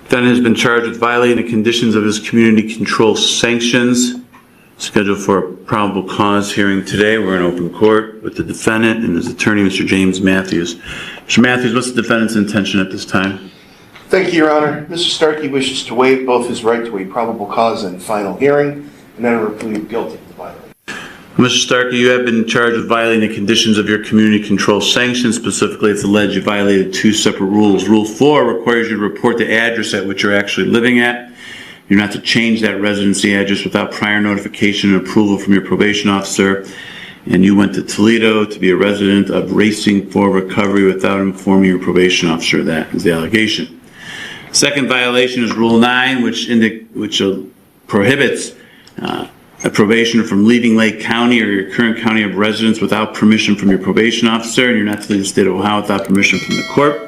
Defendant has been charged with violating the conditions of his community control sanctions. Scheduled for a probable cause hearing today. We're in open court with the defendant and his attorney, Mr. James Matthews. Mr. Matthews, what's the defendant's intention at this time? Thank you, Your Honor. Mr. Starkey wishes to waive both his right to a probable cause and final hearing and enter a plea of guilty to the violation. Mr. Starkey, you have been charged with violating the conditions of your community control sanctions. Specifically, it's alleged you violated two separate rules. Rule 4 requires you to report the address at which you're actually living at. You're not to change that residency address without prior notification and approval from your probation officer. And you went to Toledo to be a resident of Racing for Recovery without informing your probation officer. That is the allegation. Second violation is Rule 9, which prohibits a probationer from leaving Lake County or your current county of residence without permission from your probation officer. And you're not to leave the state of Ohio without permission from the court.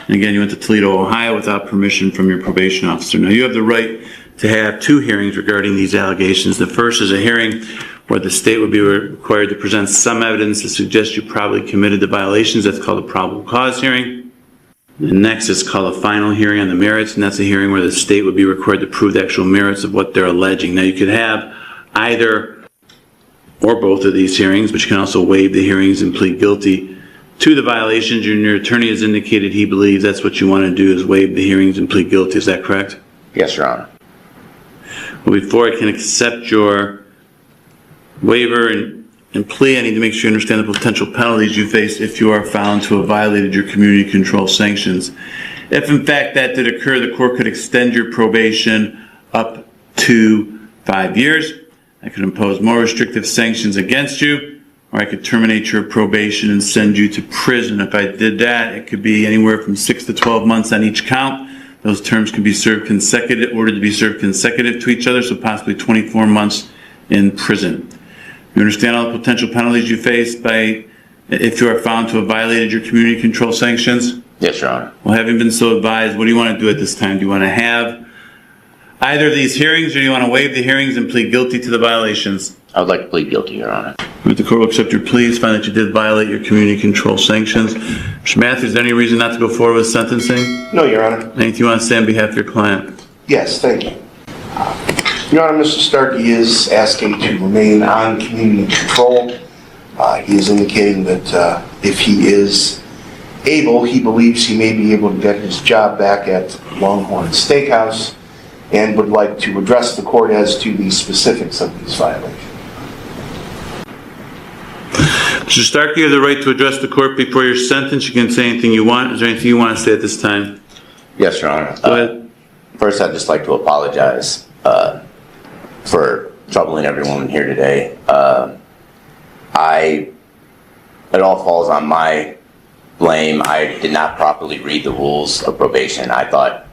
And again, you went to Toledo, Ohio without permission from your probation officer. Now, you have the right to have two hearings regarding these allegations. The first is a hearing where the state would be required to present some evidence to suggest you probably committed the violations. That's called a probable cause hearing. The next is called a final hearing on the merits, and that's a hearing where the state would be required to prove the actual merits of what they're alleging. Now, you could have either or both of these hearings, but you can also waive the hearings and plead guilty to the violations. Your attorney has indicated he believes that's what you want to do, is waive the hearings and plead guilty. Is that correct? Yes, Your Honor. Well, before I can accept your waiver and plea, I need to make sure you understand the potential penalties you face if you are found to have violated your community control sanctions. If in fact that did occur, the court could extend your probation up to 5 years. I could impose more restrictive sanctions against you, or I could terminate your probation and send you to prison. If I did that, it could be anywhere from 6 to 12 months on each count. Those terms can be served ordered to be served consecutive to each other, so possibly 24 months in prison. You understand all the potential penalties you face if you are found to have violated your community control sanctions? Yes, Your Honor. Well, having been so advised, what do you want to do at this time? Do you want to have either of these hearings, or do you want to waive the hearings and plead guilty to the violations? I would like to plead guilty, Your Honor. If the court will accept your pleas, find that you did violate your community control sanctions. Mr. Matthews, is there any reason not to go forward with sentencing? No, Your Honor. Anything you want to say on behalf of your client? Yes, thank you. Your Honor, Mr. Starkey is asking to remain on community control. He is indicating that if he is able, he believes he may be able to get his job back at Longhorn Steakhouse, and would like to address the court as to the specifics of these violations. Mr. Starkey, you have the right to address the court before your sentence. You can say anything you want. Is there anything you want to say at this time? Yes, Your Honor. Go ahead. First, I'd just like to apologize for troubling everyone here today. It all falls on my blame. I did not properly read the rules of probation. I thought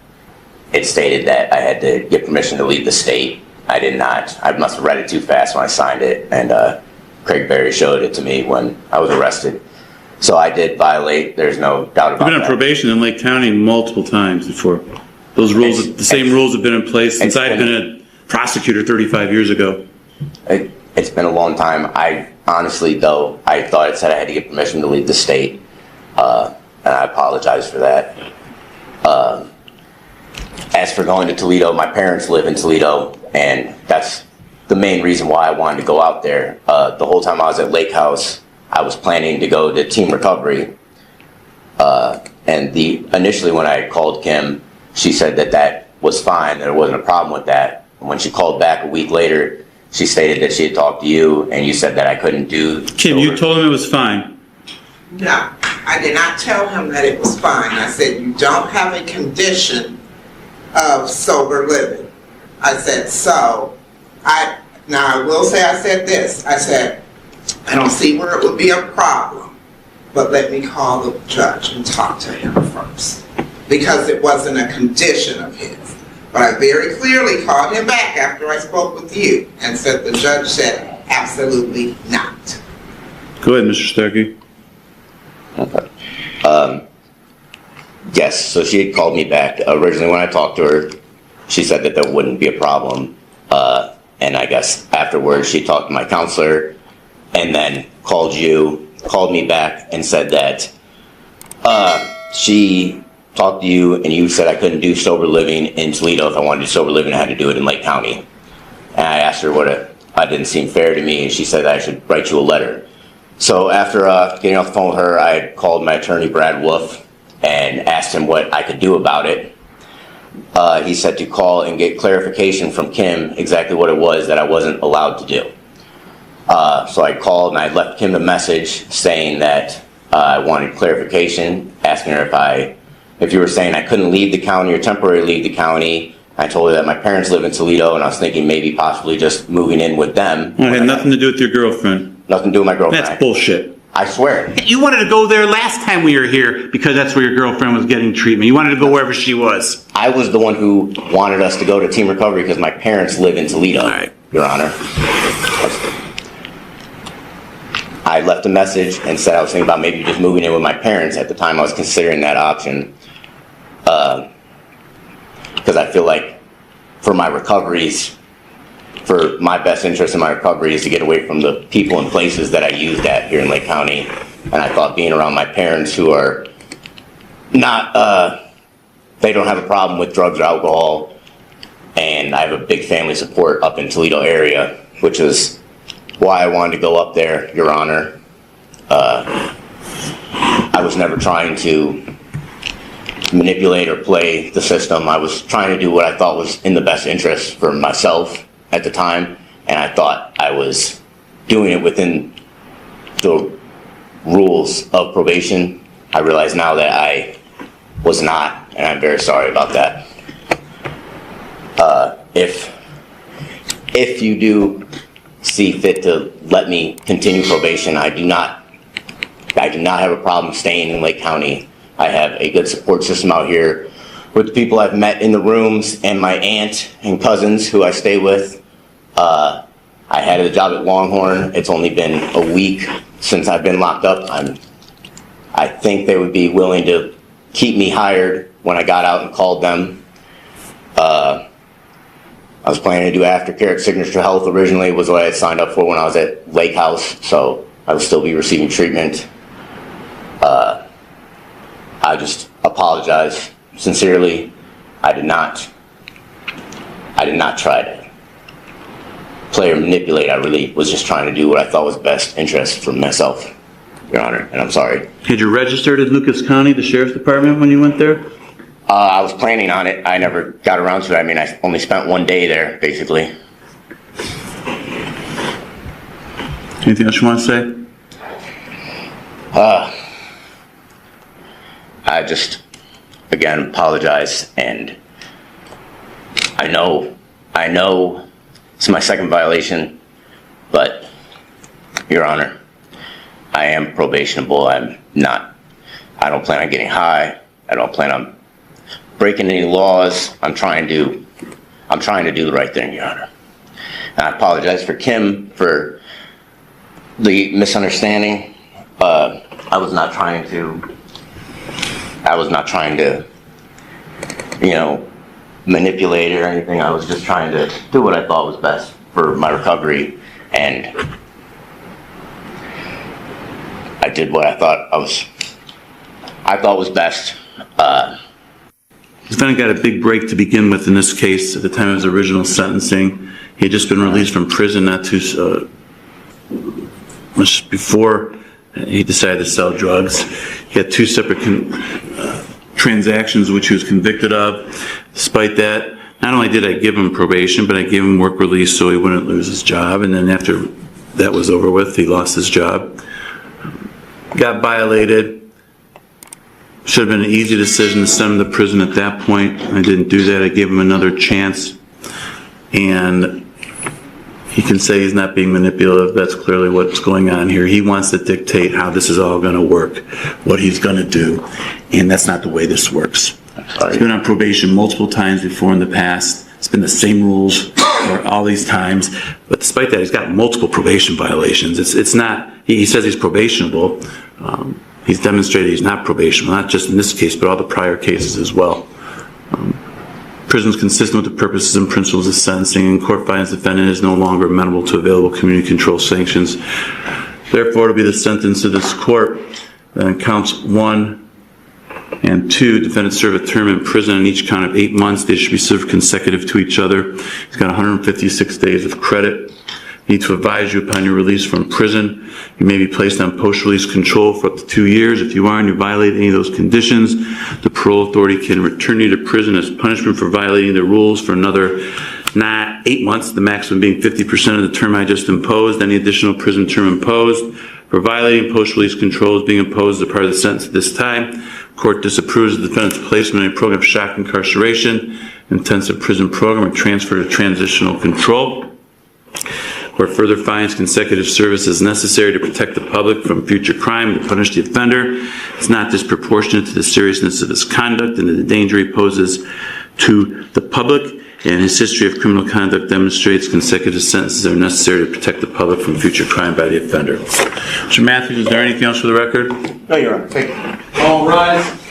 it stated that I had to get permission to leave the state. I did not. I must have read it too fast when I signed it, and Craig Berry showed it to me when I was arrested. So I did violate. There's no doubt about that. You've been on probation in Lake County multiple times before. Those rules, the same rules have been in place since I've been a prosecutor 35 years ago. It's been a long time. I honestly, though, I thought it said I had to get permission to leave the state, and I apologize for that. As for going to Toledo, my parents live in Toledo, and that's the main reason why I wanted to go out there. The whole time I was at Lake House, I was planning to go to team recovery, and initially when I called Kim, she said that was fine, there wasn't a problem with that. And when she called back a week later, she stated that she had talked to you, and you said that I couldn't do. Kim, you told him it was fine. No, I did not tell him that it was fine. I said, you don't have a condition of sober living. I said, now I will say I said this. I said, I don't see where it would be a problem, but let me call the judge and talk to him first, because it wasn't a condition of his. But I very clearly called him back after I spoke with you and said the judge said absolutely not. Go ahead, Mr. Starkey. Okay. Yes, so she had called me back. Originally when I talked to her, she said that there wouldn't be a problem. And I guess afterwards she talked to my counselor and then called me back and said that she talked to you, and you said I couldn't do sober living in Toledo. If I wanted to do sober living, I had to do it in Lake County. And I asked her that didn't seem fair to me, and she said that I should write you a letter. So after getting off the phone with her, I called my attorney, Brad Wolf, and asked him what I could do about it. He said to call and get clarification from Kim exactly what it was that I wasn't allowed to do. So I called and I left Kim a message saying that I wanted clarification, asking her if you were saying I couldn't leave the county or temporarily leave the county. I told her that my parents live in Toledo, and I was thinking maybe possibly just moving in with them. Well, it had nothing to do with your girlfriend. Nothing to do with my girlfriend. That's bullshit. I swear. You wanted to go there last time we were here because that's where your girlfriend was getting treatment. You wanted to go wherever she was. I was the one who wanted us to go to Team Recovery because my parents live in Toledo, All right. Your Honor. I left a message and said I was thinking about maybe just moving in with my parents. At the time, I was considering that option because I feel like for my recoveries, for my best interest in my recovery is to get away from the people and places that I used at here in Lake County. And I thought being around my parents who are not, they don't have a problem with drugs or alcohol, and I have a big family support up in Toledo area, which is why I wanted to go up there, Your Honor. I was never trying to manipulate or play the system. I was trying to do what I thought was in the best interest for myself at the time, and I thought I was doing it within the rules of probation. I realize now that I was not, and I'm very sorry about that. If you do see fit to let me continue probation, I do not have a problem staying in Lake County. I have a good support system out here with the people I've met in the rooms and my aunt and cousins who I stay with. I had a job at Longhorn. It's only been a week since I've been locked up. I think they would be willing to keep me hired when I got out and called them. I was planning to do aftercare at Signature Health originally, was what I had signed up for when I was at Lake House, so I would still be receiving treatment. I just apologize sincerely. I did not try to play or manipulate. I really was just trying to do what I thought was best interest for myself, Your Honor, and I'm sorry. Had you registered at Lucas County, the Sheriff's Department, when you went there? I was planning on it. I never got around to it. I mean, I only spent one day there, basically. Anything else you want to say? I just, again, apologize, and I know it's my second violation, but, Your Honor, I am probationable. I don't plan on getting high. I don't plan on breaking any laws. I'm trying to do the right thing, Your Honor. And I apologize for Kim for the misunderstanding. I was not trying to, manipulate or anything. I was just trying to do what I thought was best for my recovery, and I did what I thought was best. Defendant got a big break to begin with in this case at the time of his original sentencing. He had just been released from prison not too much before he decided to sell drugs. He had two separate transactions which he was convicted of. Despite that, not only did I give him probation, but I gave him work release so he wouldn't lose his job. And then after that was over with, he lost his job. Got violated. Should have been an easy decision to send him to prison at that point. I didn't do that. I gave him another chance. And he can say he's not being manipulative. That's clearly what's going on here. He wants to dictate how this is all going to work, what he's going to do. And that's not the way this works. He's been on probation multiple times before in the past. It's been the same rules for all these times. But despite that, he's got multiple probation violations. It's not, he says he's probationable. He's demonstrated he's not probationable, not just in this case, but all the prior cases as well. Prison is consistent with the purposes and principles of sentencing, and court finds defendant is no longer amenable to available community control sanctions. Therefore, it'll be the sentence of this court that counts 1 And 2, defendant serve a term in prison on each count of 8 months. They should be served consecutive to each other. He's got 156 days of credit. Need to advise you upon your release from prison. You may be placed on post-release control for up to 2 years. If you are and you violate any of those conditions, the parole authority can return you to prison as punishment for violating the rules for another 8 months, the maximum being 50% of the term I just imposed. Any additional prison term imposed for violating post-release control is being imposed as a part of the sentence at this time. Court disapproves the defendant's placement in a program of shock incarceration, intensive prison program, or transfer to transitional control. Court further finds consecutive service is necessary to protect the public from future crime and to punish the offender. It's not disproportionate to the seriousness of his conduct and to the danger he poses to the public, and his history of criminal conduct demonstrates consecutive sentences are necessary to protect the public from future crime by the offender. Mr. Matthews, is there anything else for the record? No, Your Honor. Thank you. All rise.